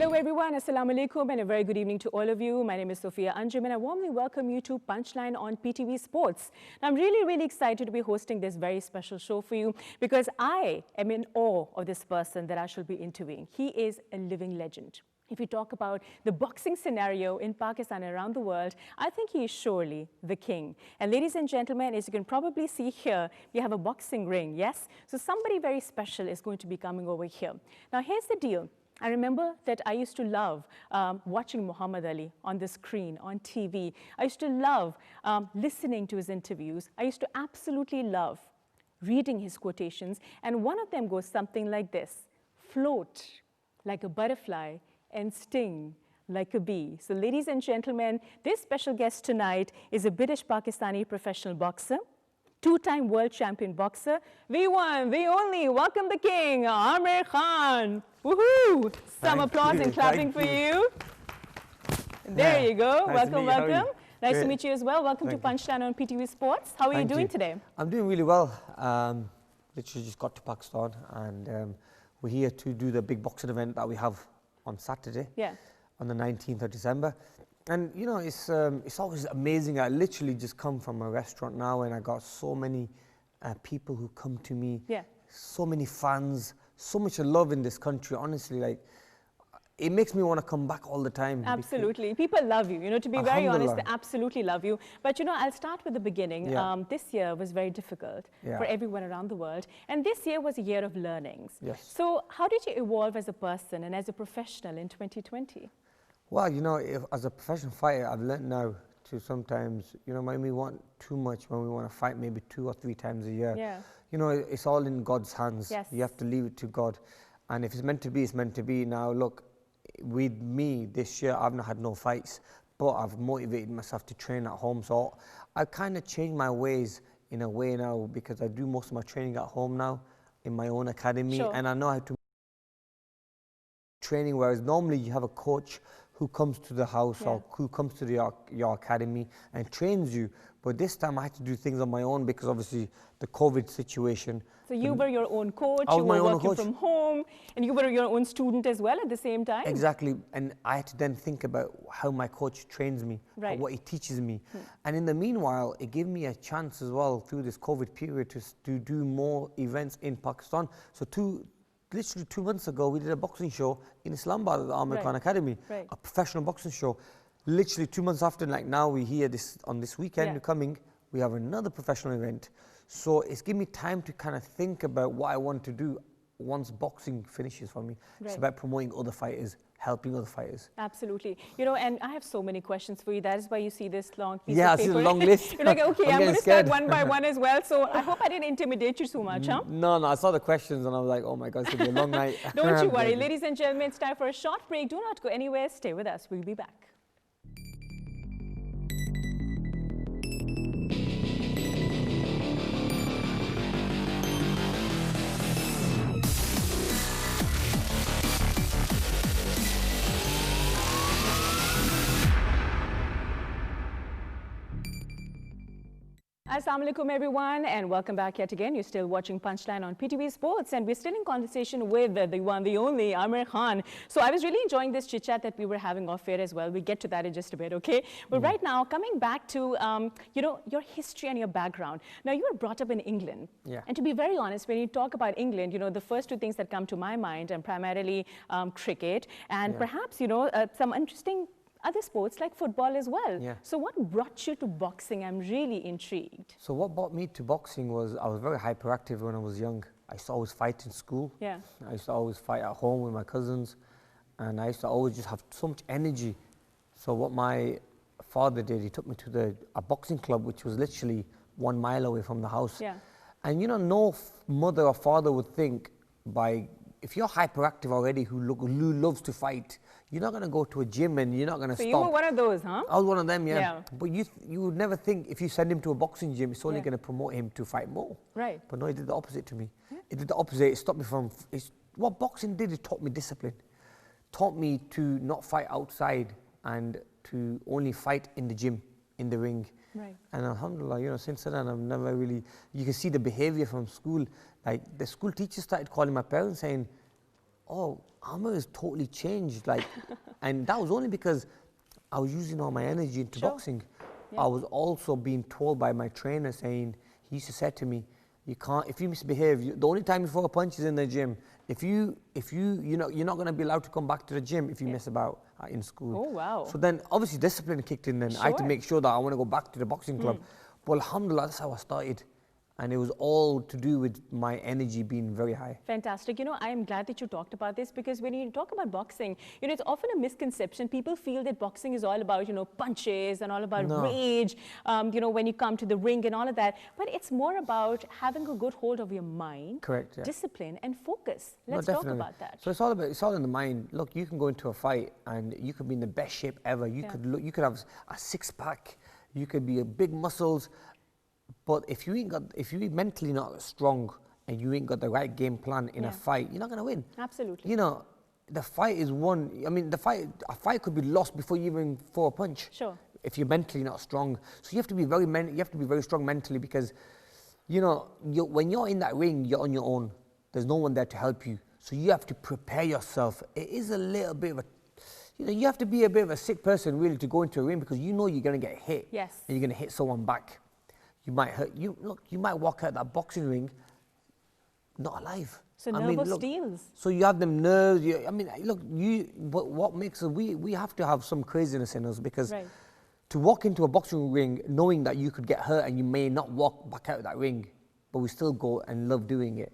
Hello everyone, Assalamu alaikum and a very good evening to all of you. My name is Sophia Anjum and I warmly welcome you to Punchline on PTV Sports. Now, I'm really excited to be hosting this very special show for you because I am in awe of this person that I shall be interviewing. He is a living legend. If you talk about the boxing scenario in Pakistan and around the world, I think he is surely the king. And ladies and gentlemen, as you can probably see here, we have a boxing ring, yes? So somebody very special is going to be coming over here. Now, here's the deal. I remember that I used to love watching Muhammad Ali on the screen, on TV. I used to love listening to his interviews. I used to absolutely love reading his quotations. And one of them goes something like this: float like a butterfly and sting like a bee. So ladies and gentlemen, this special guest tonight is a British Pakistani professional boxer, two-time world champion boxer, the one, the only, welcome the king, Aamir Khan. Woohoo! Some applause and clapping for you. There you go. Welcome. Nice to meet you as well. Welcome to Punchline on PTV Sports. How are you doing today? I'm doing really well. Literally just got to Pakistan and we're here to do the big boxing event that we have on Saturday, on the 19th of December. And you know, it's always amazing. I literally just come from a restaurant now and I got so many people who come to me, so many fans, so much love in this country. Honestly, like, it makes me want to come back all the time. Absolutely. People love you. You know, to be very honest, they absolutely love you. But, you know, I'll start with the beginning. This year was very difficult for everyone around the world. And this year was a year of learnings. So how did you evolve as a person and as a professional in 2020? Well, you know, as a professional fighter, I've learned now to sometimes, you know, when we want too much, when we want to fight maybe 2 or 3 times a year, you know, it's all in God's hands. You have to leave it to God. And if it's meant to be, it's meant to be. Now, look, with me this year, I've not had no fights, but I've motivated myself to train at home. So I've kind of changed my ways in a way now because I do most of my training at home now in my own academy. And I know how to training, whereas normally you have a coach who comes to the house or who comes to your academy and trains you. But this time I had to do things on my own because obviously the COVID situation. So you were your own coach, you were working from home, and you were your own student as well at the same time? Exactly. And I had to then think about how my coach trains me, what he teaches me. And in the meanwhile, it gave me a chance as well through this COVID period to do more events in Pakistan. So literally 2 months ago, we did a boxing show in Islamabad at the Aamir Khan Academy, a professional boxing show. Literally 2 months after, like now we're here on this weekend, we're coming, we have another professional event. So it's given me time to kind of think about what I want to do once boxing finishes for me. It's about promoting other fighters, helping other fighters. Absolutely. You know, and I have so many questions for you. That is why you see this long piece of paper. Yeah, I see the long list. You're like, okay, I'm going to start one by one as well. So I hope I didn't intimidate you so much, huh? No, I saw the questions and I was like, oh my God, it's going to be a long night. Don't you worry. Ladies and gentlemen, it's time for a short break. Do not go anywhere. Stay with us. We'll be back. Assalamu alaikum everyone and welcome back yet again. You're still watching Punchline on PTV Sports and we're still in conversation with the one, the only Aamir Khan. So I was really enjoying this chit chat that we were having off air as well. We'll get to that in just a bit, okay? But right now, coming back to, you know, your history and your background. Now you were brought up in England. And to be very honest, when you talk about England, you know, the first 2 things that come to my mind are primarily cricket and perhaps, you know, some interesting other sports like football as well. So what brought you to boxing? I'm really intrigued. So what brought me to boxing was I was very hyperactive when I was young. I used to always fight in school. I used to always fight at home with my cousins. And I used to always just have so much energy. So what my father did, he took me to a boxing club, which was literally 1 mile away from the house. And you know, no mother or father would think if you're hyperactive already who loves to fight, you're not going to go to a gym and you're not going to stop. So you were one of those, huh? I was one of them, But you would never think if you send him to a boxing gym, it's only going to promote him to fight more. But no, it did the opposite to me. It did the opposite. It stopped me from... what boxing did, it taught me discipline. Taught me to not fight outside and to only fight in the gym, in the ring. And alhamdulillah, you know, since then I've never really... You can see the behavior from school. Like the school teachers started calling my parents saying, oh, Amr is totally changed. Like, and that was only because I was using all my energy into boxing. Yeah. I was also being told by my trainer saying, he used to say to me, you can't, if you misbehave, the only time you throw a punch is in the gym. You're not going to be allowed to come back to the gym if you mess about in school. Oh, wow. So then obviously discipline kicked in and I had to make sure that I want to go back to the boxing club. But alhamdulillah, that's how I started. And it was all to do with my energy being very high. Fantastic. You know, I am glad that you talked about this, because when you talk about boxing, you know, it's often a misconception. People feel that boxing is all about, you know, punches and all about rage, you know, when you come to the ring and all of that. But it's more about having a good hold of your mind, correct, yeah, discipline and focus. Let's talk about that. So it's all in the mind. Look, you can go into a fight and you could be in the best shape ever. You could have a six-pack. You could be a big muscles. But if you mentally not strong and you ain't got the right game plan in a fight, you're not going to win. Absolutely. You know, the fight is won. I mean, a fight could be lost before you even throw a punch. Sure. If you're mentally not strong, so you have to be very strong mentally, because, you know, when you're in that ring, you're on your own. There's no one there to help you. So you have to prepare yourself. It is a little bit of a, you know, you have to be a bit of a sick person really to go into a ring, because you know you're going to get hit. Yes. And you're going to hit someone back. You might hurt you. Look, you might walk out that boxing ring not alive. So nerve of steels. So you have them nerves. I mean, look, what makes us, we have to have some craziness in us, because to walk into a boxing ring knowing that you could get hurt and you may not walk back out of that ring, but we still go and love doing it.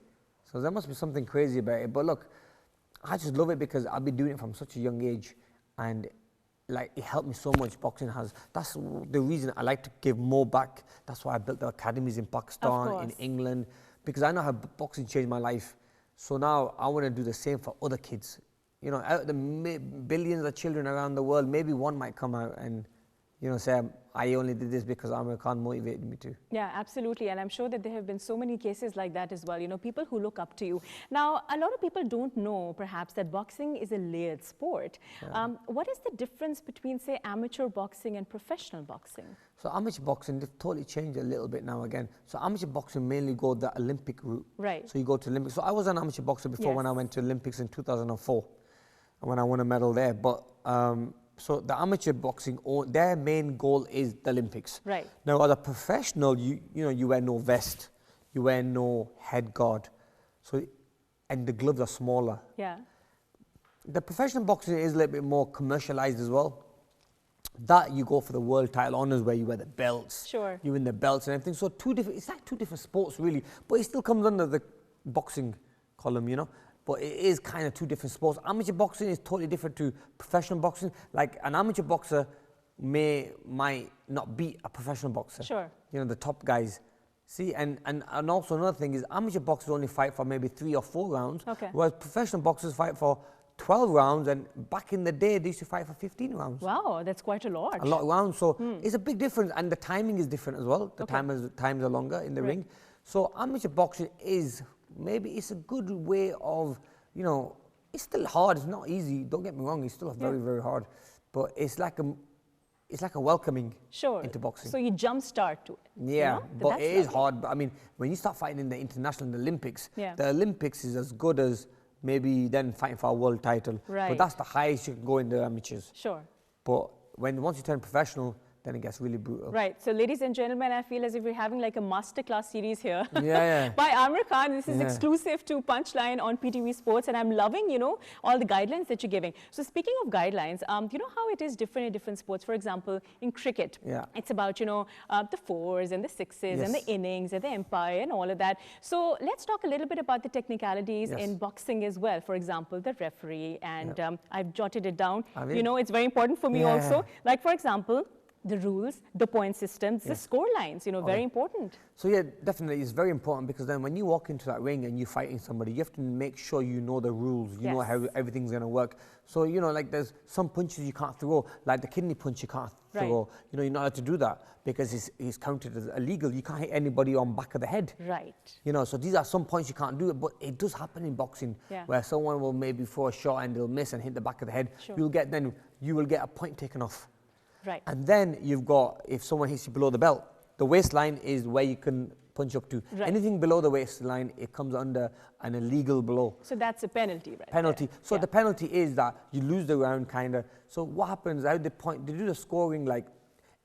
So there must be something crazy about it. But look, I just love it because I've been doing it from such a young age, and like, it helped me so much, boxing has. That's the reason I like to give more back. That's why I built the academies in Pakistan, in England, because I know how boxing changed my life. So now I want to do the same for other kids. You know, out of the billions of children around the world, maybe one might come out and, you know, say, I only did this because Amr Khan motivated me to. Yeah, absolutely. And I'm sure that there have been so many cases like that as well. You know, people who look up to you. Now, a lot of people don't know, perhaps, that boxing is a layered sport. Yeah. What is the difference between, say, amateur boxing and professional boxing? So amateur boxing, they've totally changed a little bit now again. So amateur boxing mainly go the Olympic route. Right. So you go to Olympics. So I was an amateur boxer before when I went to Olympics in 2004, when I won a medal there. But so the amateur boxing, their main goal is the Olympics. Right. Now, as a professional, you wear no vest, you wear no head guard, so, and the gloves are smaller. Yeah. The professional boxing is a little bit more commercialized as well. That you go for the world title honors where you wear the belts. Sure. You win the belts and everything. So it's like two different sports really, but it still comes under the boxing column, you know. But it is kind of two different sports. Amateur boxing is totally different to professional boxing. Like an amateur boxer might not beat a professional boxer. Sure. You know, the top guys. See, and also another thing is amateur boxers only fight for maybe 3 or 4 rounds. Okay. Whereas professional boxers fight for 12 rounds, and back in the day they used to fight for 15 rounds. Wow, that's quite a lot. A lot of rounds. So it's a big difference, and the timing is different as well. The times are longer in the ring. So amateur boxing is, maybe it's a good way of, you know, it's still hard, it's not easy, don't get me wrong, it's still very, very hard, but it's like a welcoming into boxing. So you jumpstart to it. Yeah, you know? but it is hard. But I mean, when you start fighting in the international, in the Olympics, the Olympics is as good as maybe then fighting for a world title. Right. But that's the highest you can go in the amateurs. Sure. But once you turn professional, then it gets really brutal. Right. So, ladies and gentlemen, I feel as if we're having like a masterclass series here. Yeah. By Amr Khan. This is exclusive to Punchline on PTV Sports, and I'm loving, you know, all the guidelines that you're giving. So, speaking of guidelines, you know how it is different in different sports. For example, in cricket, it's about, you know, the 4s and the 6s and the innings and the umpire and all of that. So, let's talk a little bit about the technicalities in boxing as well. For example, the referee, and I've jotted it down. You know, it's very important for me also. Like, for example, the rules, the point systems, the score lines, you know, very important. So yeah, definitely it's very important, because then when you walk into that ring and you're fighting somebody, you have to make sure you know the rules, you know how everything's going to work. So, you know, like there's some punches you can't throw, like the kidney punch you can't throw. You know, you're not allowed to do that because it's counted as illegal. You can't hit anybody on back of the head. Right. You know, so these are some points you can't do it, but it does happen in boxing where someone will maybe throw a shot and they'll miss and hit the back of the head. You will get a point taken off. Right. And then you've got, if someone hits you below the belt, the waistline is where you can punch up to. Right. Anything below the waistline, it comes under an illegal blow. So that's a penalty, right? Penalty. There. So the penalty is that you lose the round, kind of. So what happens? How they do the scoring like,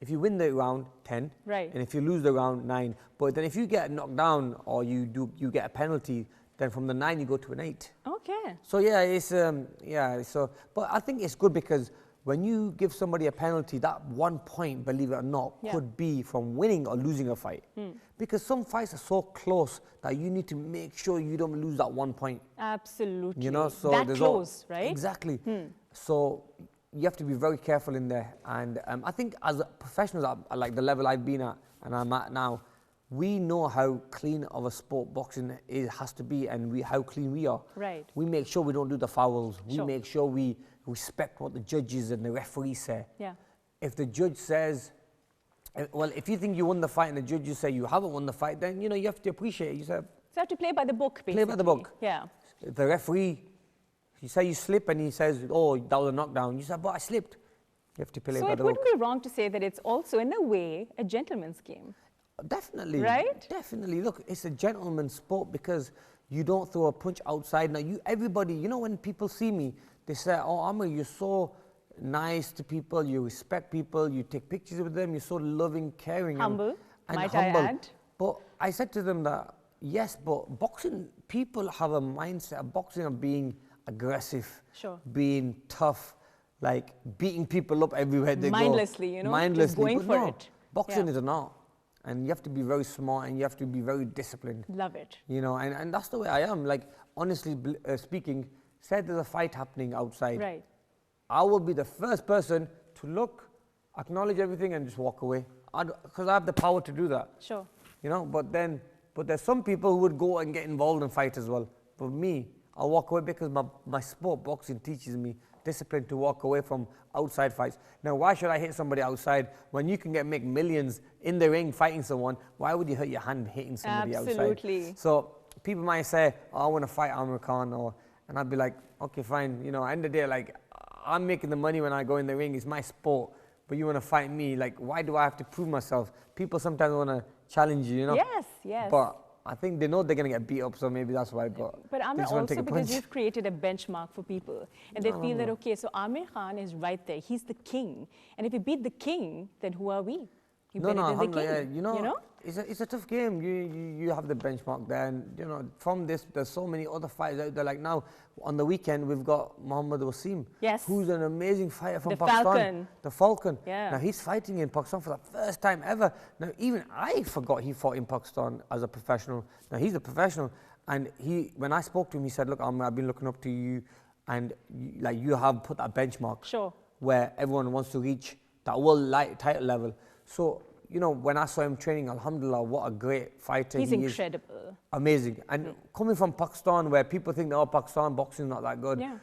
if you win the round, 10, right, and if you lose the round, 9. But then if you get knocked down or you get a penalty, then from the 9 you go to an 8. Okay. So yeah, it's So, but I think it's good because when you give somebody a penalty, that 1 point, believe it or not, could be from winning or losing a fight. Because some fights are so close that you need to make sure you don't lose that 1 point. Absolutely. You know, so that close, right? Exactly. So you have to be very careful in there. And I think as professionals at like the level I've been at and I'm at now, we know how clean of a sport boxing has to be, and how clean we are. Right. We make sure we don't do the fouls. We Sure. make sure we respect what the judges and the referee say. Yeah. If the judge says, well, if you think you won the fight and the judges say you haven't won the fight, then you know you have to appreciate it. You say, So you have to play by the book, basically. play by the book. Yeah. If the referee, you say you slip and he says, oh, that was a knockdown. You say, but I slipped. You have to play So by it the book. wouldn't be wrong to say that it's also, in a way, a gentleman's game. Definitely. Right? Definitely. Look, it's a gentleman's sport because you don't throw a punch outside. Now, everybody, you know, when people see me, they say, oh, Amr, you're so nice to people, you respect people, you take pictures with them, you're so loving, caring. Humble, and might humble. I add. But I said to them that, yes, but boxing, people have a mindset of boxing of being aggressive, Sure. being tough, like beating people up everywhere they Mindlessly, go. you know, Mindlessly, just going but for no, it. Boxing Yeah. is an art. And you have to be very smart and you have to be very disciplined. Love it. You know, and that's the way I am. Like, honestly speaking, say there's a fight happening outside. Right. I will be the first person to look, acknowledge everything and just walk away. Because I have the power to do that. Sure. You know, but there's some people who would go and get involved in fight as well. But me, I'll walk away because my sport, boxing, teaches me discipline to walk away from outside fights. Now, why should I hit somebody outside when you can make millions in the ring fighting someone? Why would you hurt your hand hitting somebody outside? Absolutely. So people might say, oh, I want to fight Amir Khan, and I'd be like, okay, fine. You know, end of the day, like, I'm making the money when I go in the ring. It's my sport. But you want to fight me? Like, why do I have to prove myself? People sometimes want to challenge you, you know? Yes, yes. But I think they know they're going to get beat up, so maybe that's why. But Amir, they just want to also take a because punch. you've created a benchmark for people. And they feel that, okay, so Amir Khan is right there. He's the king. And if you beat the king, then who are we? You're better than the king. Yeah, you know? It's a tough game. You have the benchmark there. And, you know, from this, there's so many other fighters out there. Like now, on the weekend, we've got Mohammad Wasim. Yes. Who's an amazing fighter from The Pakistan. Falcon. The Falcon. Yeah. Now, he's fighting in Pakistan for the first time ever. Now, even I forgot he fought in Pakistan as a professional. Now, he's a professional. And when I spoke to him, he said, look, I've been looking up to you. And you have put that benchmark. Sure. Where everyone wants to reach that world title level. So, you know, when I saw him training, alhamdulillah, what a great fighter He's he incredible. is. Amazing. And coming from Pakistan, where people think, oh, Pakistan boxing is not that good, Yeah.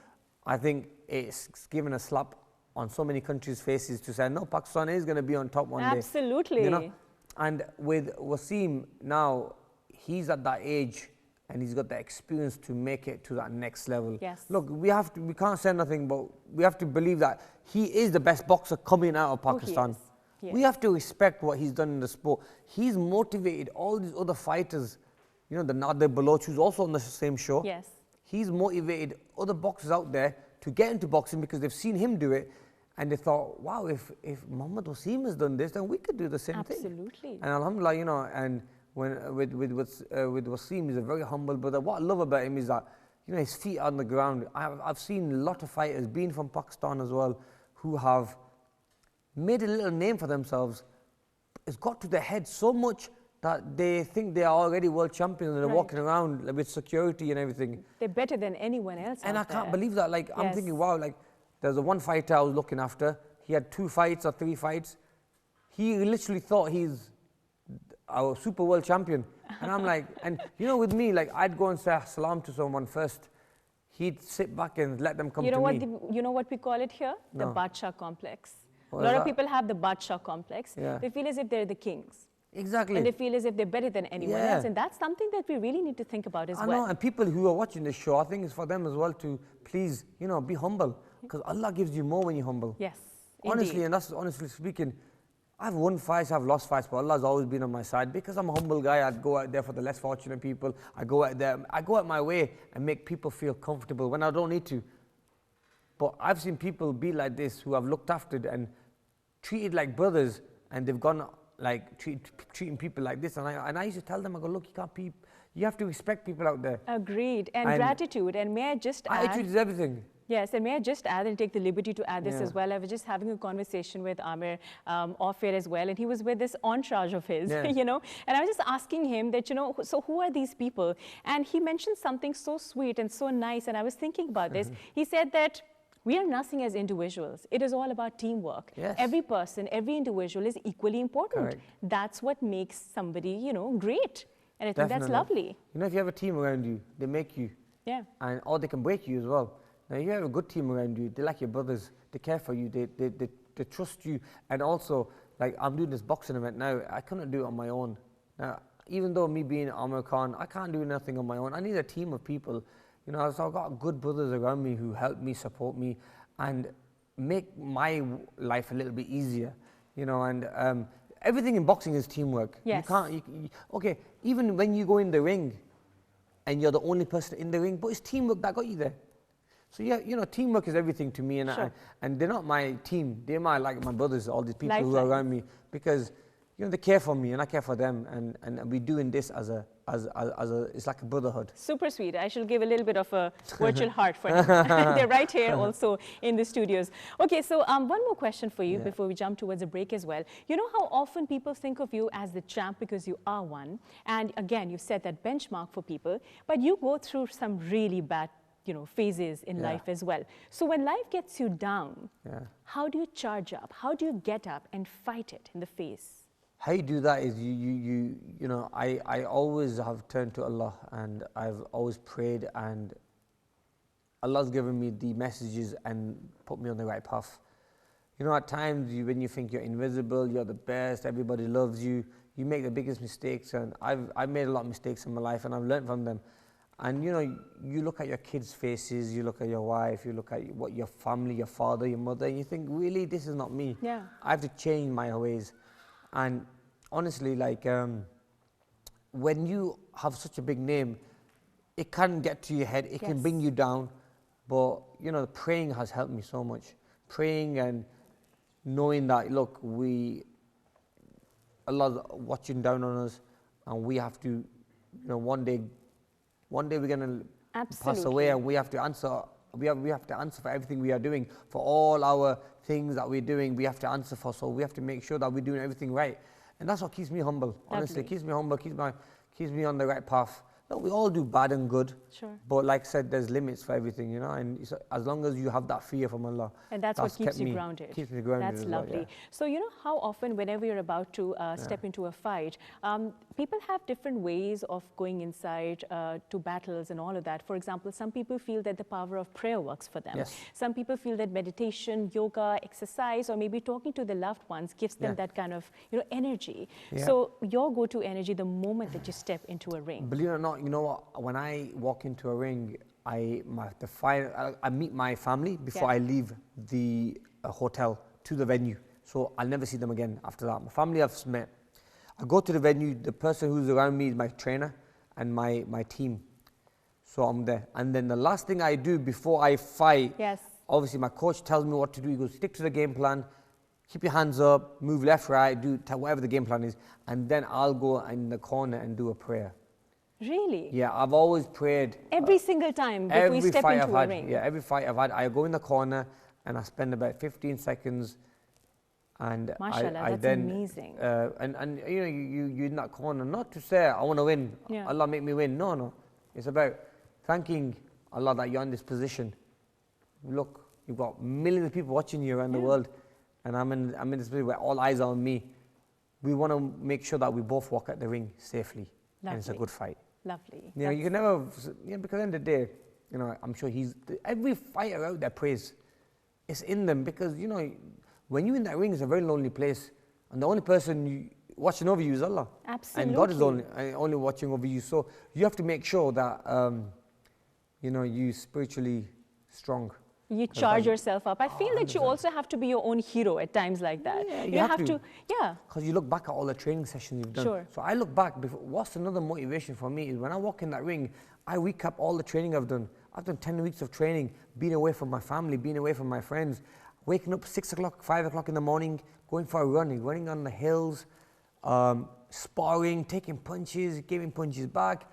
I think it's given a slap on so many countries' faces to say, no, Pakistan is going to be on top one day. Absolutely. You know? And with Wasim now, he's at that age and he's got the experience to make it to that next level. Yes. Look, we can't say nothing, but we have to believe that he is the best boxer coming out of Pakistan. Yes. We have to respect what he's done in the sport. He's motivated all these other fighters, you know, the Nader Baloch, who's also on the same show. Yes. He's motivated other boxers out there to get into boxing because they've seen him do it and they thought, wow, if Mohammad Wasim has done this, then we could do the same thing. Absolutely. And alhamdulillah, you know, and with Wasim, he's a very humble brother. What I love about him is that, you know, his feet are on the ground. I've seen a lot of fighters, being from Pakistan as well, who have made a little name for themselves. It's got to their head so much that they think they are already world champions and they're walking around with security and everything. They're better than anyone else. And I can't there. believe that. Like, I'm thinking, wow, like, there's one fighter I was looking after. He had 2 fights or 3 fights. He literally thought he's our super world champion. And I'm like, and you know, with me, like, I'd go and say salam to someone first. He'd sit back and let them come to me. You know what we call it here? The No. Badshah complex. A What lot is of that? people have the Badshah complex. Yeah. They feel as if they're the kings. Exactly. And they feel as if they're better than anyone Yeah. else. And that's something that we really need to think about as I well. know, and people who are watching this show, I think it's for them as well to please, you know, be humble. Because Allah gives you more when you're humble. Yes. Honestly, indeed. and that's honestly speaking, I've won fights, I've lost fights, but Allah's always been on my side because I'm a humble guy. I'd go out there for the less fortunate people. I go out my way and make people feel comfortable when I don't need to. But I've seen people be like this who I've looked after and treated like brothers, and they've gone like treating people like this. And I used to tell them, I go, look, you have to respect people out there. Agreed. And gratitude. And may I just add? Attitude is everything. Yes, and may I just add and take the liberty to add this as well. I was just having a conversation with Amir off air as well, and he was with this entourage of his, you know, and I was just asking him that, you know, so who are these people? And he mentioned something so sweet and so nice, and I was thinking about this. He said that we are nothing as individuals. It is all about teamwork. Yes. Every person, every individual is equally important. Correct. That's what makes somebody, you know, great. And I think that's lovely. You know, if you have a team around you, they make you. Yeah. Or they can break you as well. Now, if you have a good team around you, they're like your brothers. They care for you. They trust you. And also, like, I'm doing this boxing event now. I couldn't do it on my own. Now, even though me being Amir Khan, I can't do nothing on my own. I need a team of people. You know, so I've got good brothers around me who help me, support me, and make my life a little bit easier. You know, and everything in boxing is teamwork. Yes. You can't, okay, even when you go in the ring and you're the only person in the ring, but it's teamwork that got you there. So yeah, you know, teamwork is everything to me, and and they're not my team. They're my brothers, all these people who are around me, because you know they care for me and I care for them, and we're doing this as a it's like a brotherhood. Super sweet. I shall give a little bit of a virtual heart for him. They're right here also in the studios. Okay, so one more question for you before we jump towards a break as well. You know how often people think of you as the champ because you are one, and again you've set that benchmark for people, but you go through some really bad, you know, phases in life as well. So when life gets you down, how do you charge up? How do you get up and fight it in the face? How you do that is you know, I always have turned to Allah, and I've always prayed, and Allah's given me the messages and put me on the right path. You know, at times when you think you're invisible, you're the best, everybody loves you, you make the biggest mistakes, and I've made a lot of mistakes in my life, and I've learned from them. And you know, you look at your kids' faces, you look at your wife, you look at what your family, your father, your mother, and you think, really, this is not me. Yeah. I have to change my ways. And honestly, like, when you have such a big name, it can get to your head, it can bring you down. But, you know, praying has helped me so much. Praying and knowing that, look, Allah's watching down on us, and we have to, you know, one day we're going to pass away, and we have to answer. We have to answer for everything we are doing, for all our things that we're doing. We have to answer for. So we have to make sure that we're doing everything right, and that's what keeps me humble. Honestly, it keeps me humble, keeps me on the right path. No, we all do bad and good, but like I said, there's limits for everything, you know. And as long as you have that fear from Allah, and that's what keeps you grounded. Keeps me grounded. That's lovely. Well, So you know how often, whenever you're about to step into a fight, people have different ways of going inside to battles and all of that. For example, some people feel that the power of prayer works for them. Yes. Some people feel that meditation, yoga, exercise, or maybe talking to the loved ones gives them that kind of, you know, energy. So your go-to energy the moment that you step into a ring. Believe it or not, you know what? When I walk into a ring, I meet my family before I leave the hotel to the venue. So I'll never see them again after that. My family I've met. I go to the venue, the person who's around me is my trainer and my team. So I'm there. And then the last thing I do before I fight, obviously my coach tells me what to do. He goes, stick to the game plan, keep your hands up, move left, right, do whatever the game plan is. And then I'll go in the corner and do a prayer. Really? Yeah, I've always prayed. Every single time before we step into a ring? Yeah, every fight I've had, I go in the corner and I spend about 15 seconds. And Mashallah, that's amazing. And you know, you're in that corner, not to say, I want to win, Allah make me win. No. It's about thanking Allah that you're in this position. Look, you've got millions of people watching you around the world, and I'm in this position where all eyes are on me. We want to make sure that we both walk at the ring safely. And it's a good fight. Lovely. You know, you can never, you know, because at the end of the day, you know, I'm sure every fighter out there prays. It's in them, because, you know, when you're in that ring, it's a very lonely place. And the only person watching over you is Allah. Absolutely. And God is only watching over you. So you have to make sure that, you know, you're spiritually strong. You charge yourself up. I feel that you also have to be your own hero at times like that. Yeah, you have to. Yeah. Because you look back at all the training sessions you've done. Sure. So I look back, what's another motivation for me is when I walk in that ring, I recap all the training I've done. I've done 10 weeks of training, being away from my family, being away from my friends, waking up 6 o'clock, 5 o'clock in the morning, going for a running on the hills, sparring, taking punches, giving punches back.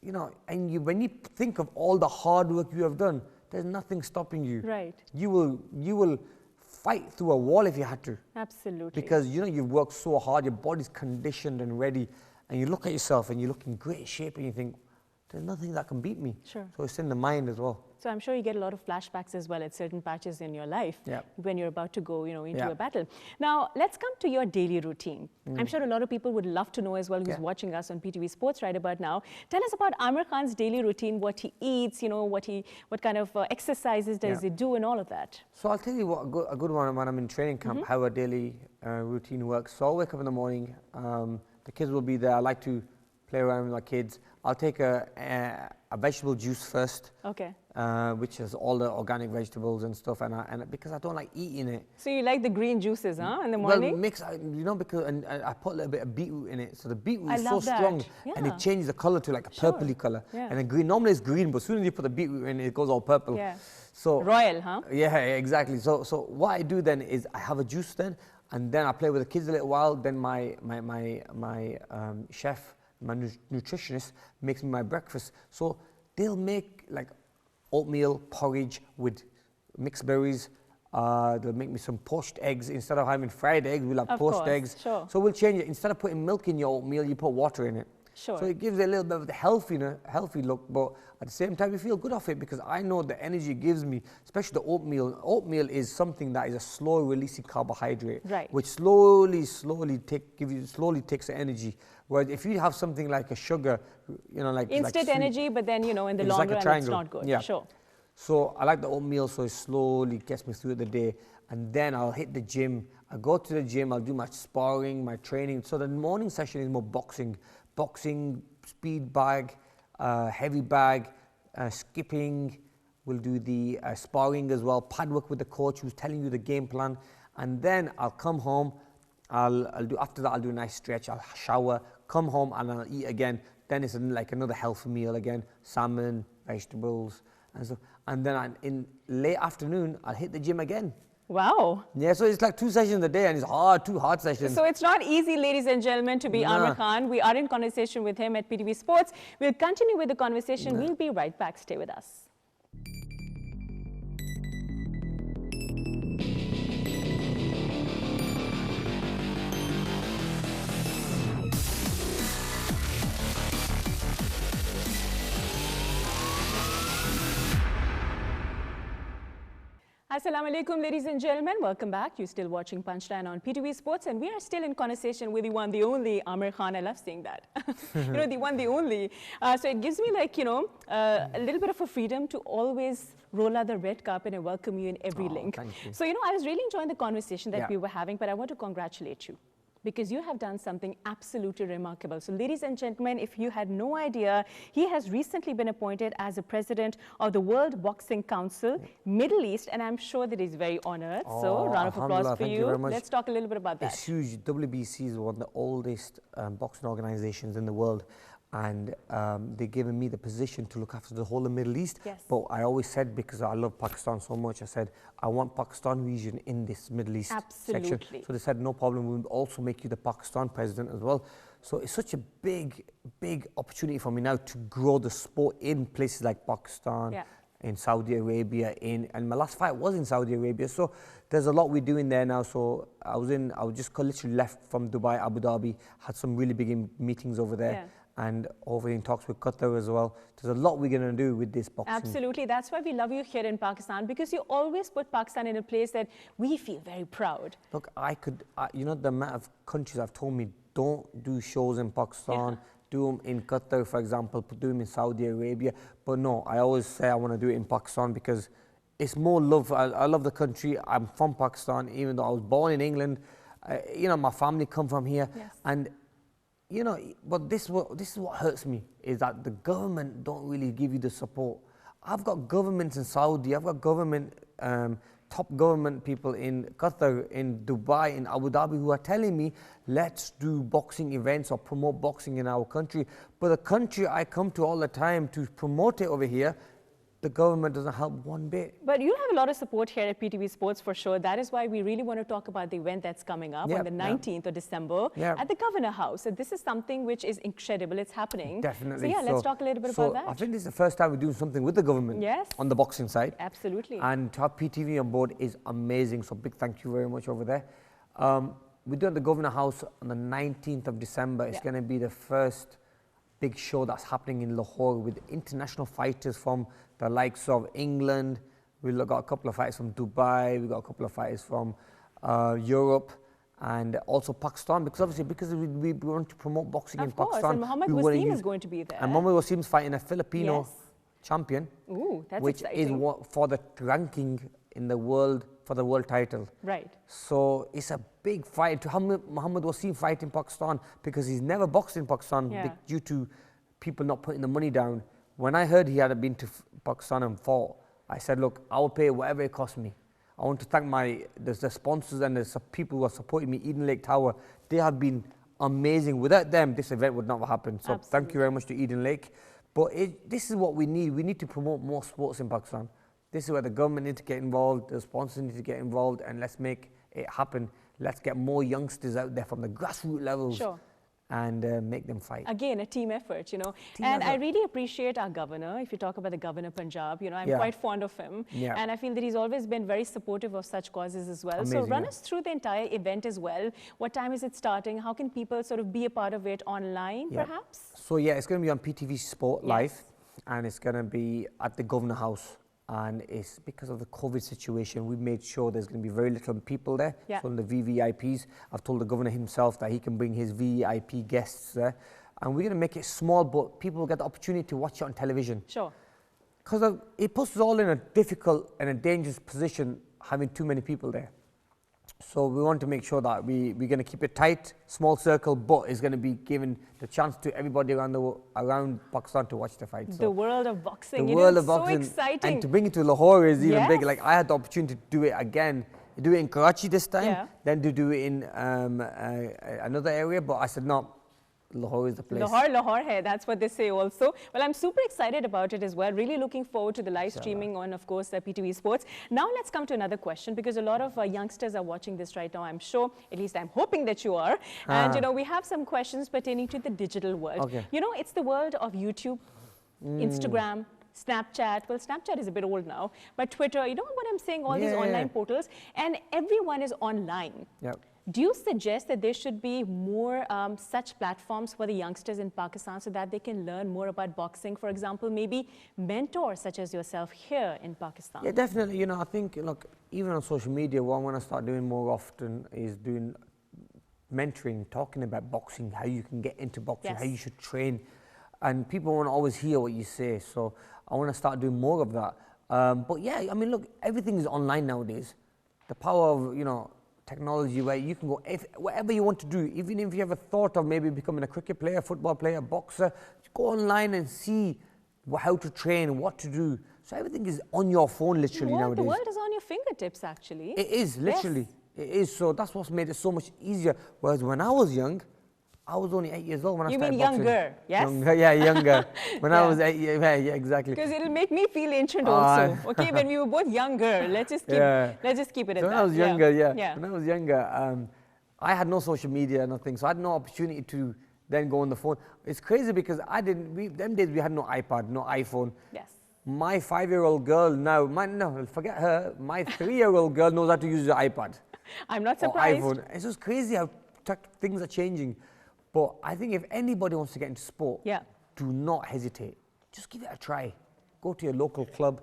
You know, and when you think of all the hard work you have done, there's nothing stopping you. Right. You will fight through a wall if you had to. Absolutely. Because you know you've worked so hard, your body's conditioned and ready, and you look at yourself and you look in great shape and you think, there's nothing that can beat me. Sure. So it's in the mind as well. So I'm sure you get a lot of flashbacks as well at certain patches in your life when you're about to go, into a battle. Now, let's come to your daily routine. I'm sure a lot of people would love to know as well who's watching us on PTV Sports right about now. Tell us about Aamir Khan's daily routine, what he eats, what kind of exercises does he do and all of that. So I'll tell you what a good one when I'm in training camp, how a daily routine works. So I'll wake up in the morning, the kids will be there. I like to play around with my kids. I'll take a vegetable juice first, which has all the organic vegetables and stuff, and because I don't like eating it. So you like the green juices, in the morning? Well, because I put a little bit of beetroot in it, so the beetroot is so strong, and it changes the color to like a purpley color. And the green, normally it's green, but as soon as you put the beetroot in, it goes all purple. Yeah. So royal, huh? Yeah, exactly. So what I do then is I have a juice then, and then I play with the kids a little while. Then my chef, my nutritionist makes me my breakfast. So they'll make like oatmeal porridge with mixed berries. They'll make me some poached eggs. Instead of having fried eggs, we'll have poached eggs. Sure. So we'll change it. Instead of putting milk in your oatmeal, you put water in it. Sure. So it gives it a little bit of the healthy look, but at the same time you feel good off it because I know the energy it gives me, especially the oatmeal. Oatmeal is something that is a slow releasing carbohydrate, which slowly takes the energy. Whereas if you have something like a sugar, like instant energy, but then in the long run it's not good. Yeah. Sure. So I like the oatmeal, so it slowly gets me through the day, and then I'll hit the gym. I go to the gym. I'll do my sparring, my training. So the morning session is more boxing, speed bag, heavy bag, skipping. We'll do the sparring as well, pad work with the coach who's telling you the game plan. And then I'll come home, after that I'll do a nice stretch, I'll shower, come home and I'll eat again. Then it's like another healthy meal again, salmon, vegetables, and so. And then in late afternoon, I'll hit the gym again. Wow. Yeah, so it's like 2 sessions a day and it's two hard sessions. So it's not easy, ladies and gentlemen, to be Aamir Khan. We are in conversation with him at PTV Sports. We'll continue with the conversation. We'll be right back. Stay with us. Assalamu alaikum, ladies and gentlemen. Welcome back. You're still watching Punchline on PTV Sports, and we are still in conversation with the one, the only Aamir Khan. I love saying that. The one, the only. So it gives me a little bit of a freedom to always roll out the red carpet and welcome you in every link. Thank you. So, I was really enjoying the conversation that we were having, but I want to congratulate you, because you have done something absolutely remarkable. So ladies and gentlemen, if you had no idea, he has recently been appointed as the president of the World Boxing Council, Middle East, and I'm sure that he's very honored. So round of applause for you. Let's talk a little bit about that. It's huge. WBC is one of the oldest boxing organizations in the world. And they've given me the position to look after the whole of the Middle East. Yes. But I always said, because I love Pakistan so much, I said, I want Pakistan region in this Middle East section. So they said, no problem, we'll also make you the Pakistan president as well. So it's such a big opportunity for me now to grow the sport in places like Pakistan, in Saudi Arabia, and my last fight was in Saudi Arabia. So there's a lot we're doing there now. So I just literally left from Dubai, Abu Dhabi, had some really big meetings over there. And over in talks with Qatar as well. There's a lot we're going to do with this boxing. Absolutely. That's why we love you here in Pakistan, because you always put Pakistan in a place that we feel very proud. Look, the amount of countries have told me, don't do shows in Pakistan, do them in Qatar, for example, do them in Saudi Arabia. But no, I always say I want to do it in Pakistan because it's more love. I love the country. I'm from Pakistan, even though I was born in England. My family come from here. And but this is what hurts me, is that the government don't really give you the support. I've got governments in Saudi, I've got top government people in Qatar, in Dubai, in Abu Dhabi who are telling me, let's do boxing events or promote boxing in our country. But the country I come to all the time to promote it over here, the government doesn't help one bit. But you'll have a lot of support here at PTV Sports for sure. That is why we really want to talk about the event that's coming up on the 19th of December at the Governor House. So this is something which is incredible. It's happening. Definitely. So yeah, let's talk a little bit about that. I think this is the first time we're doing something with the government on the boxing side. Absolutely. And to have PTV on board is amazing. So big thank you very much over there. We're doing the Governor House on the 19th of December. It's going to be the first big show that's happening in Lahore with international fighters from the likes of England. We've got a couple of fighters from Dubai. We've got a couple of fighters from Europe and also Pakistan, because obviously we want to promote boxing in Pakistan. Of course, and Mohammad Waseem is going to be there. And Mohammad Waseem's fighting a Filipino champion, which is for the ranking in the world, for the world title. Right. So it's a big fight to have Mohammad Waseem fight in Pakistan, because he's never boxed in Pakistan due to people not putting the money down. When I heard he had been to Pakistan and fought, I said, look, I will pay whatever it costs me. I want to thank the sponsors and the people who are supporting me, Eden Lake Tower. They have been amazing. Without them, this event would not have happened. So thank you very much to Eden Lake. But this is what we need. We need to promote more sports in Pakistan. This is where the government needs to get involved, the sponsors need to get involved, and let's make it happen. Let's get more youngsters out there from the grassroots levels. And make them fight. Again, a team effort, you know. I really appreciate our governor. If you talk about the governor Punjab, you know, I'm quite fond of him. And I feel that he's always been very supportive of such causes as well. Amazing, so run us through the entire event as well. What time is it starting? How can people sort of be a part of it online, perhaps? So yeah, it's going to be on PTV Sport Live, and it's going to be at the Governor House. And it's because of the COVID situation, we made sure there's going to be very little people there. So the VVIPs, I've told the governor himself that he can bring his VIP guests there. And we're going to make it small, but people will get the opportunity to watch it on television. Because it puts us all in a difficult and a dangerous position having too many people there. So we want to make sure that we're going to keep it tight, small circle, but it's going to be given the chance to everybody around Pakistan to watch the fight. So the world of boxing, the world of boxing, so exciting. And to bring it to Lahore is even bigger. Like I had the opportunity to do it again, do it in Karachi this time, then to do it in another area, but I said no. Lahore is the place. Lahore hai, that's what they say also. Well, I'm super excited about it as well. Really looking forward to the live streaming on, of course, PTV Sports. Now let's come to another question, because a lot of youngsters are watching this right now, I'm sure. At least I'm hoping that you are. And, you know, we have some questions pertaining to the digital world. You know, it's the world of YouTube, Instagram, Snapchat. Well, Snapchat is a bit old now, but Twitter, you know what I'm saying? All these online portals, and everyone is online. Do you suggest that there should be more such platforms for the youngsters in Pakistan so that they can learn more about boxing? For example, maybe mentors such as yourself here in Pakistan. Yeah, definitely. You know, I think, look, even on social media, what I'm going to start doing more often is doing mentoring, talking about boxing, how you can get into boxing, how you should train. And people won't always hear what you say. So I want to start doing more of that. But yeah, I mean, look, everything is online nowadays. The power of, you know, technology where you can go whatever you want to do, even if you have a thought of maybe becoming a cricket player, football player, boxer, go online and see how to train, what to do. So everything is on your phone literally nowadays. The world is on your fingertips actually. It is, literally. It is. So that's what's made it so much easier. Whereas when I was young, I was only 8 years old when I started boxing. You mean younger, yes? Younger, yeah, younger. When I was 8 years, yeah, exactly. Because it'll make me feel ancient also. Okay, when we were both younger, let's just keep it at that. When I was younger, when I was younger, I had no social media, nothing. So I had no opportunity to then go on the phone. It's crazy because them days we had no iPad, no iPhone. Yes. My 5-year-old girl now, forget her, my 3-year-old girl knows how to use the iPad. I'm not surprised. Or iPhone. It's just crazy how things are changing. But I think if anybody wants to get into sport, do not hesitate. Just give it a try. Go to your local club,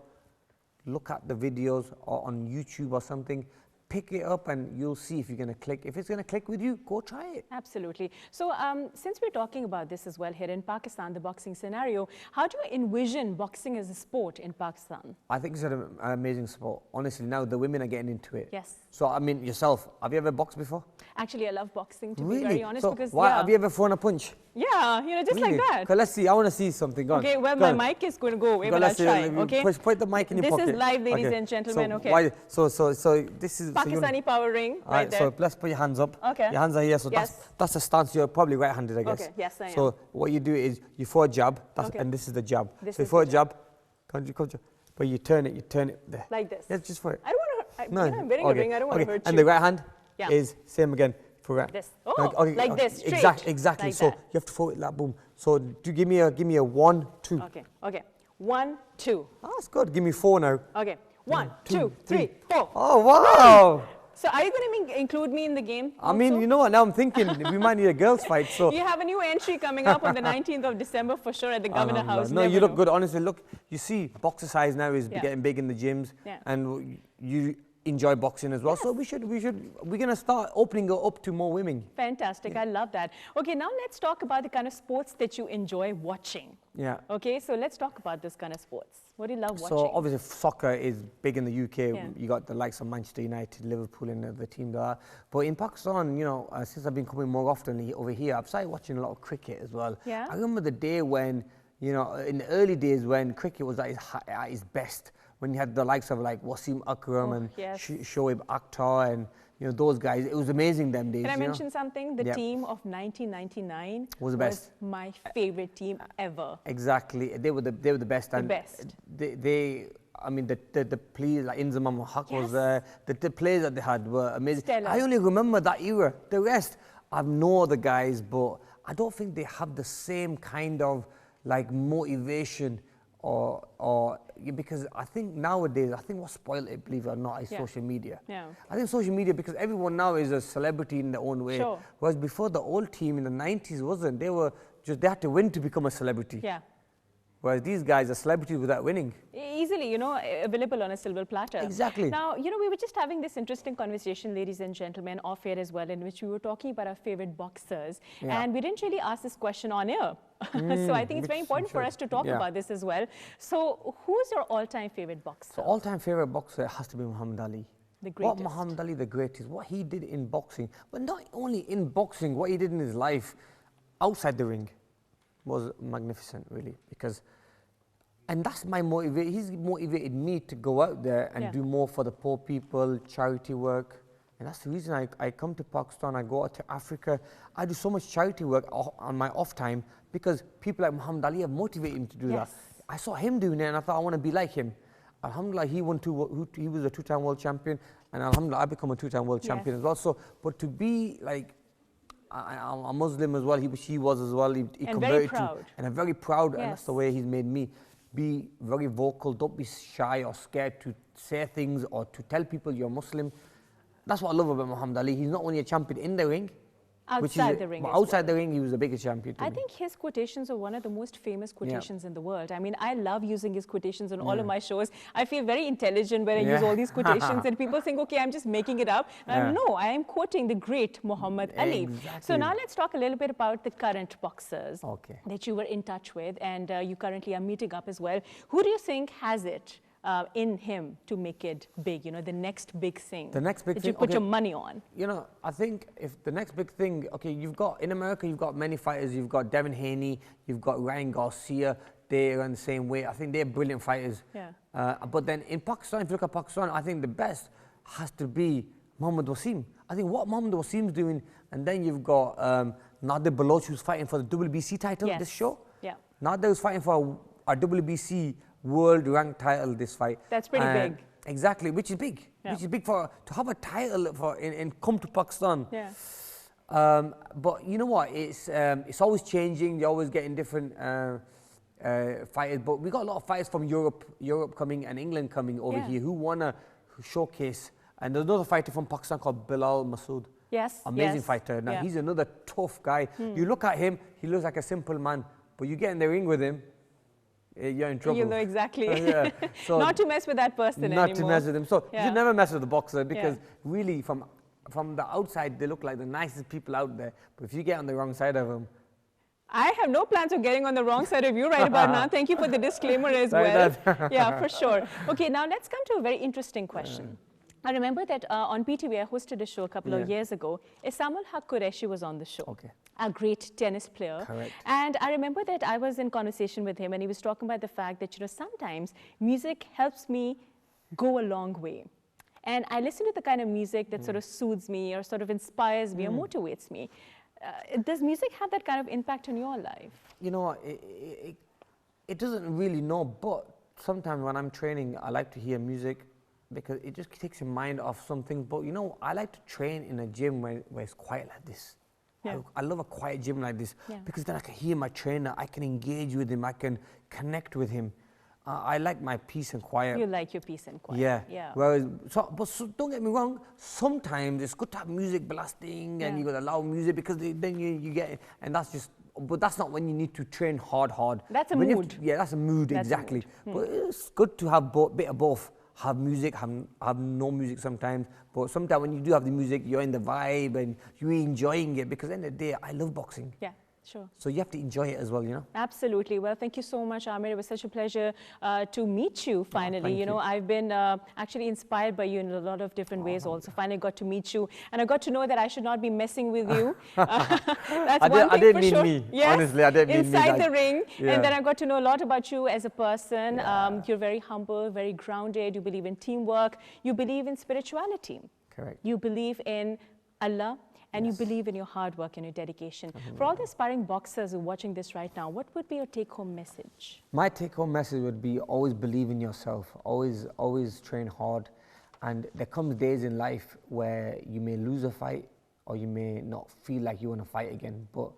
look at the videos or on YouTube or something, pick it up and you'll see if you're going to click. If it's going to click with you, go try it. Absolutely. So since we're talking about this as well here in Pakistan, the boxing scenario, how do you envision boxing as a sport in Pakistan? I think it's an amazing sport. Honestly, now the women are getting into it. Yes. So, I mean, yourself, have you ever boxed before? Actually, I love boxing, to be very honest. So because have you ever thrown a punch? Yeah, you know, just Really? like that. Okay, let's see. I want to see something. Go on. Okay, well, Go my on. mic is going to go away, Go, but I'll let's see. try. Okay. Put the mic in your This pocket. is live, ladies Okay. and gentlemen. So Okay. so this is Pakistani power ring, all right there. So let's put your hands up. Okay. Your hands are here. So Yes. that's the stance. You're probably right-handed, I guess. Okay, yes, I am. So what you do is you throw a jab, Okay. and this is the jab. This so you is throw the a jab, but you turn it there. Like this. Yes, just for it. I don't want to, No. you know, I'm wearing a ring. I don't want to hurt And you. the right hand Yeah. is same again for right. This. Oh, like this, straight. Exactly. Like so that. you have to throw it like boom. So do give me a 1, 2. Okay. 1, 2. Oh, that's good. Give me 4 now. Okay. 1, 2, 3, 4. Oh wow! So are you going to include me in the game? I mean, you know what? Now I'm thinking we might need a girls' fight. So You have a new entry coming up on the 19th of December for sure at the Governor House. No, Never you look know. good. Honestly, look. You see, boxer size now is Yeah. getting big in the gyms, Yeah. and you enjoy boxing as well. So we're gonna start opening it up to more women. Fantastic. I love that. Okay, now let's talk about the kind of sports that you enjoy watching. Yeah. Okay, so let's talk about this kind of sports. What do you love watching? So obviously soccer is big in the UK. Yeah. You got the likes of Manchester United, Liverpool, and the team there. But in Pakistan, you know, since I've been coming more often over here, I've started watching a lot of cricket as well. Yeah. I remember the day when, you know, in the early days when cricket was at its best, when you had the likes of like Wasim Akram and yes. Shoaib Akhtar and, you know, those guys. It was amazing them days. Can I you know? mention something? The Yeah. team of 1999 Was the best. my favorite team ever. Exactly, they were the best. The And best. I mean, the players like Inzamam Haq was Yes. there. The players that they had were amazing. Stellar. I only remember that era. The rest, I know the guys, but I don't think they have the same kind of like motivation or because I think nowadays, I think what spoiled it, believe it or not, is Yeah. social media. Yeah. I think social media, because everyone now is a celebrity in their own way. Sure. Whereas before, the old team in the 90s wasn't. They had to win to become a celebrity. Yeah. Whereas these guys are celebrities without winning. Easily, you know, available on a silver platter. Exactly. Now, you know, we were just having this interesting conversation, ladies and gentlemen, off air as well, in which we were talking about our favorite boxers. Yeah. And we didn't really ask this question on air. So I think it's very important for us to talk Yeah. about this as well. So who's your all-time favorite boxer? So all-time favorite boxer has to be Muhammad Ali. The What greatest. Muhammad Ali, the greatest, what he did in boxing, but not only in boxing, what he did in his life outside the ring was magnificent, really, because, and that's my motivation. He's motivated me to go out there and Yeah. do more for the poor people, charity work. And that's the reason I come to Pakistan, I go out to Africa. I do so much charity work on my off time because people like Muhammad Ali have motivated me to do Yes. that. I saw him doing it and I thought I want to be like him. Alhamdulillah, he was a 2-time world champion, and Alhamdulillah, I become a 2-time world champion Yes. as well. So, but to be like, I'm a Muslim as well, he was as well, he And very converted proud. and I'm very proud, and that's Yes. the way he's made me. Be very vocal, don't be shy or scared to say things or to tell people you're Muslim. That's what I love about Muhammad Ali. He's not only a champion in the ring, Outside the ring but as outside the ring, he was the biggest champion. To I me. think his quotations are one of the most famous quotations in the world. I mean, I love using his quotations on all of my shows. I feel very intelligent when I use Yeah. all these quotations, and people think, okay, I'm just making it up. Yeah. No, I am quoting the great Muhammad Ali. So Exactly. now let's talk a little bit about the current boxers Okay. that you were in touch with, and you currently are meeting up as well. Who do you think has it in him to make it big, you know, the next big thing? The next big that thing, you put okay. your money on. You know, I think if the next big thing, okay, you've got, in America, you've got many fighters. You've got Devin Haney, you've got Ryan Garcia. They're in the same way. I think they're brilliant fighters. Yeah. But then in Pakistan, if you look at Pakistan, I think the best has to be Muhammad Wasim. I think what Muhammad Wasim's doing, and then you've got Nadir Baloch, who's fighting for the WBC title Yes. this show. Yeah. Nadir was fighting for a WBC world rank title this fight. That's pretty big. Exactly, which is big. Yeah. Which is big to have a title for in come to Pakistan. Yeah. But you know what? It's always changing. You're always getting different fighters. But we got a lot of fighters from Europe coming and England coming over Yeah. here who wanna showcase. And there's another fighter from Pakistan called Bilal Masood. Yes. Amazing yes. fighter. Now Yeah. he's another tough guy. You look at him, he looks like a simple man. But you get in the ring with him, you're in trouble. You know exactly. Yeah. So Not to mess with that person not anymore. to mess with them. So you Yeah. should never mess with the boxer because Yeah. really from the outside they look like the nicest people out there. But if you get on the wrong side of them, I have no plans of getting on the wrong side of you right about now. Thank you for the disclaimer as Like well. that. Yeah, for sure. Okay, now let's come to a very interesting question. I remember that on PTV, I hosted a show a couple of Yeah. years ago. Isamul Haq Qureshi was on the show. Okay. a great tennis player. Correct. And I remember that I was in conversation with him and he was talking about the fact that, sometimes music helps me go a long way. And I listen to the kind of music that sort of soothes me or sort of inspires me or motivates me. Does music have that kind of impact on your life? You know, it doesn't really know, but sometimes when I'm training, I like to hear music because it just takes your mind off some things. But I like to train in a gym where it's quiet like this. Yeah. I love a quiet gym like this Yeah. because then I can hear my trainer, I can engage with him, I can connect with him. I like my peace and quiet. You like your peace and quiet. Yeah. Yeah. Whereas, don't get me wrong, sometimes it's good to have music blasting and you got to loud music because then you get, and that's just, but that's not when you need to train hard. That's a When you have mood. to- yeah, that's a mood, That's a exactly. mood. But it's good to have a bit of both. Have music, have no music sometimes. But sometimes when you do have the music, you're in the vibe and you're enjoying it because at the end of the day, I love boxing. Yeah, sure. So you have to enjoy it as well, Absolutely. Well, thank you so much, Amir. It was such a pleasure to meet you finally. thank you. I've been actually inspired by you in a lot of different ways also. Finally got to meet you and I got to know that I should not be messing with you. That's I didn't mean for sure. me. Yes, Honestly, I didn't mean me. inside the ring. Yeah. And then I got to know a lot about you as a person. Yeah. You're very humble, very grounded. You believe in teamwork. You believe in spirituality. Correct. You believe in Allah. And Yes. you believe in your hard work and your dedication. For all the aspiring boxers who are watching this right now, what would be your take-home message? My take-home message would be always believe in yourself, always train hard. And there comes days in life where you may lose a fight or you may not feel like you want to fight again, but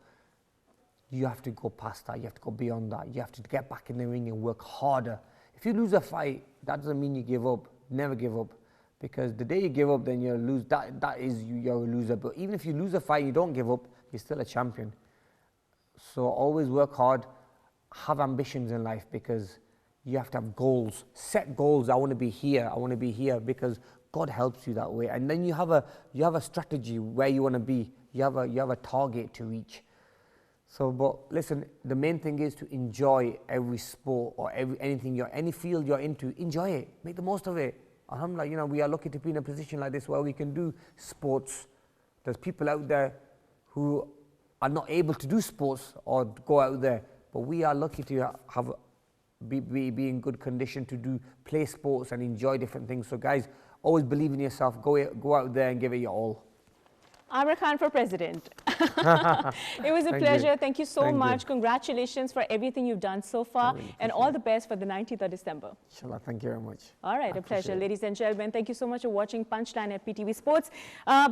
you have to go past that, you have to go beyond that, you have to get back in the ring and work harder. If you lose a fight, that doesn't mean you give up, never give up. Because the day you give up, then you'll lose, that is you're a loser. But even if you lose a fight, you don't give up, you're still a champion. So always work hard, have ambitions in life because you have to have goals. Set goals, I want to be here because God helps you that way. And then you have a strategy where you want to be. You have a target to reach. So, but listen, the main thing is to enjoy every sport or any field you're into, enjoy it, make the most of it. Alhamdulillah, we are lucky to be in a position like this where we can do sports. There's people out there who are not able to do sports or go out there, but we are lucky to be in good condition to play sports and enjoy different things. So guys, always believe in yourself, go out there and give it your all. Amir Khan for president. It was a pleasure. Thank you so much. Congratulations for everything you've done so far and all the best for the 19th of December. Inshallah, thank you very much. All right, a pleasure. Ladies and gentlemen, thank you so much for watching Punchline at PTV Sports.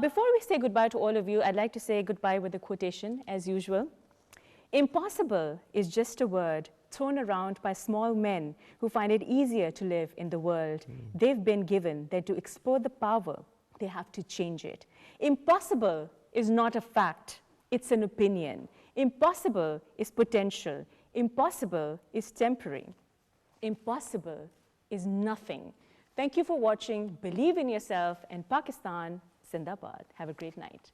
Before we say goodbye to all of you, I'd like to say goodbye with a quotation as usual. Impossible is just a word thrown around by small men who find it easier to live in the world they've been given than to explore the power they have to change it. Impossible is not a fact, it's an opinion. Impossible is potential. Impossible is temporary. Impossible is nothing. Thank you for watching. Believe in yourself, and Pakistan, Zindabad. Have a great night.